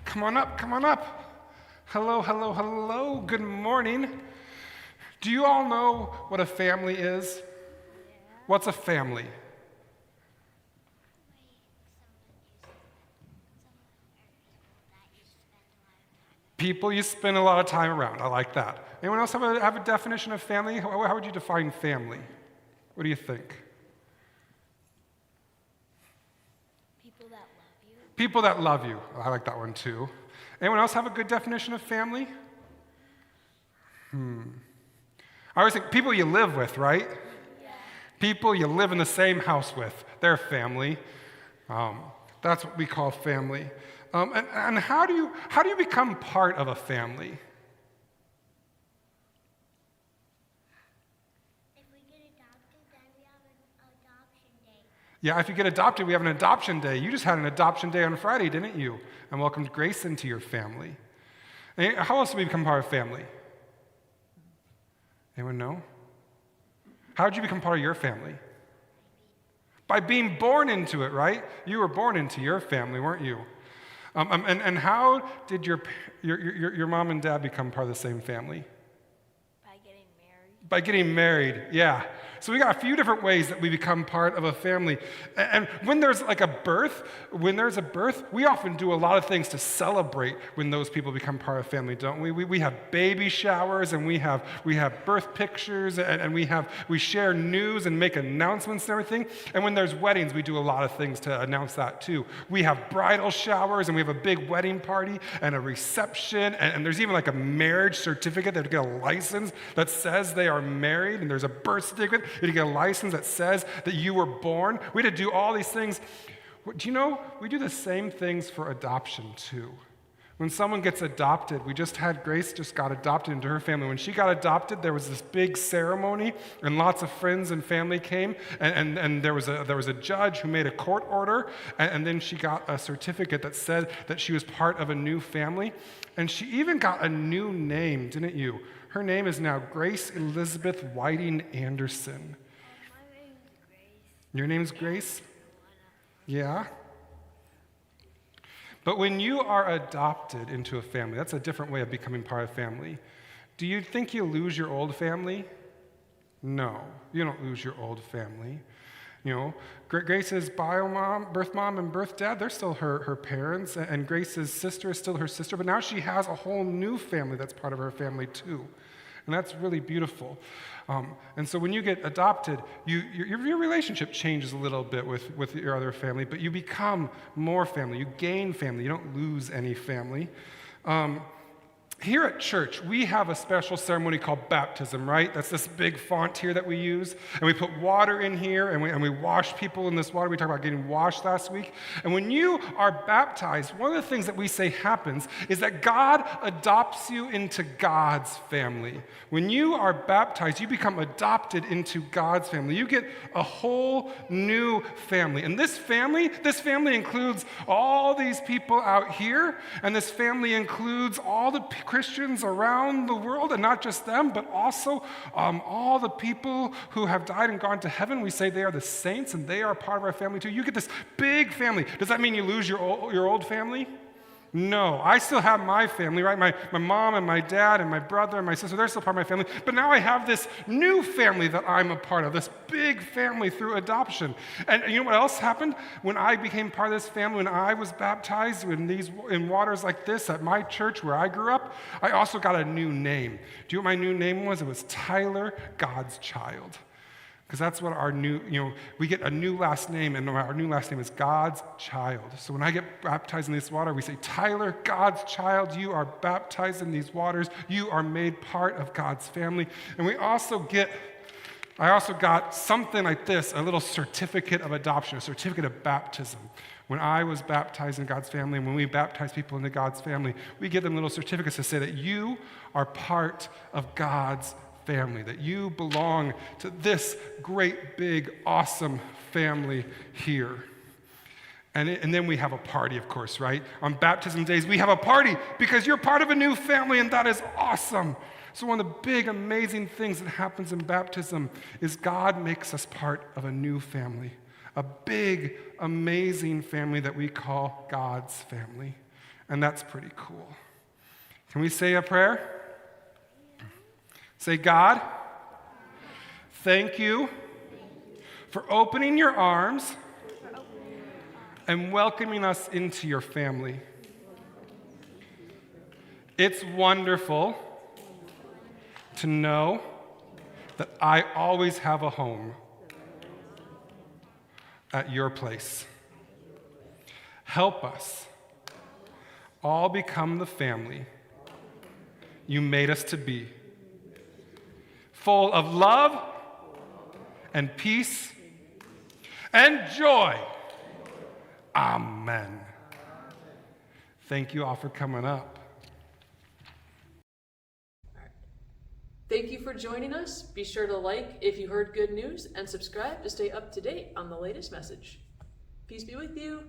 Come on up, come on up. Hello, hello, hello. Good morning. Do you all know what a family is? What's a family? People you spend a lot of time around. I like that. Anyone else have a definition of family? How would you define family? What do you think? People that love you. People that love you. I like that one too. Anyone else have a good definition of family? I always think people you live with, right? Yeah. People you live in the same house with. They're family. That's what we call family. And how do you become part of a family? If we get adopted, then we have an adoption day. Yeah, if you get adopted, we have an adoption day. You just had an adoption day on Friday, didn't you? And welcomed Grace into your family. And how else do we become part of family? Anyone know? How did you become part of your family? By being born into it, right? You were born into your family, weren't you? And how did your mom and dad become part of the same family? By getting married. By getting married, yeah. So we got a few different ways that we become part of a family. And when there's like a birth, we often do a lot of things to celebrate when those people become part of family, don't we? We have baby showers, and we have birth pictures, and we share news and make announcements and everything. And when there's weddings, we do a lot of things to announce that too. We have bridal showers, and we have a big wedding party and a reception, and there's even like a marriage certificate. They have to get a license that says they are married, and there's a birth certificate. You get a license that says that you were born. We had to do all these things. Do you know, we do the same things for adoption too. When someone gets adopted, we just had Grace just got adopted into her family. When she got adopted, there was this big ceremony, and lots of friends and family came, and there was a judge who made a court order, and then she got a certificate that said that she was part of a new family, and she even got a new name, didn't you? Her name is now Grace Elizabeth Whiting Anderson. My name is Grace. Your name's Grace? Yeah? But when you are adopted into a family, that's a different way of becoming part of family. Do you think you lose your old family? No, you don't lose your old family. You know, Grace's birth mom and birth dad, they're still her parents, and Grace's sister is still her sister, but now she has a whole new family that's part of her family too. And that's really beautiful. And so when you get adopted, your relationship changes a little bit with your other family, but you become more family. You gain family. You don't lose any family. Here at church, we have a special ceremony called baptism, right? That's this big font here that we use. And we put water in here, and we wash people in this water. We talked about getting washed last week. And when you are baptized, one of the things that we say happens is that God adopts you into God's family. When you are baptized, you become adopted into God's family. You get a whole new family. And this family includes all these people out here, and this family includes all the Christians around the world, and not just them, but also all the people who have died and gone to heaven. We say they are the saints, and they are part of our family too. You get this big family. Does that mean you lose your old family? No, I still have my family, right? My mom and my dad and my brother and my sister, they're still part of my family. But now I have this new family that I'm a part of, this big family through adoption. And you know what else happened? When I became part of this family, when I was baptized in waters like this at my church where I grew up, I also got a new name. Do you know what my new name was? It was Tyler, God's Child. Because that's what we get a new last name, and our new last name is God's Child. So when I get baptized in this water, we say, Tyler, God's child, you are baptized in these waters. You are made part of God's family. And I also got something like this, a little certificate of adoption, a certificate of baptism. When I was baptized in God's family, and when we baptize people into God's family, we give them little certificates to say that you are part of God's family, that you belong to this great, big, awesome family here. And then we have a party, of course, right? On baptism days, we have a party because you're part of a new family, and that is awesome. So one of the big, amazing things that happens in baptism is God makes us part of a new family, a big, amazing family that we call God's family. And that's pretty cool. Can we say a prayer? Say, God, thank you for opening your arms and welcoming us into your family. It's wonderful to know that I always have a home at your place. Help us all become the family you made us to be, full of love and peace and joy. Amen. Thank you all for coming up. Thank you for joining us. Be sure to like if you heard good news and subscribe to stay up to date on the latest message. Peace be with you.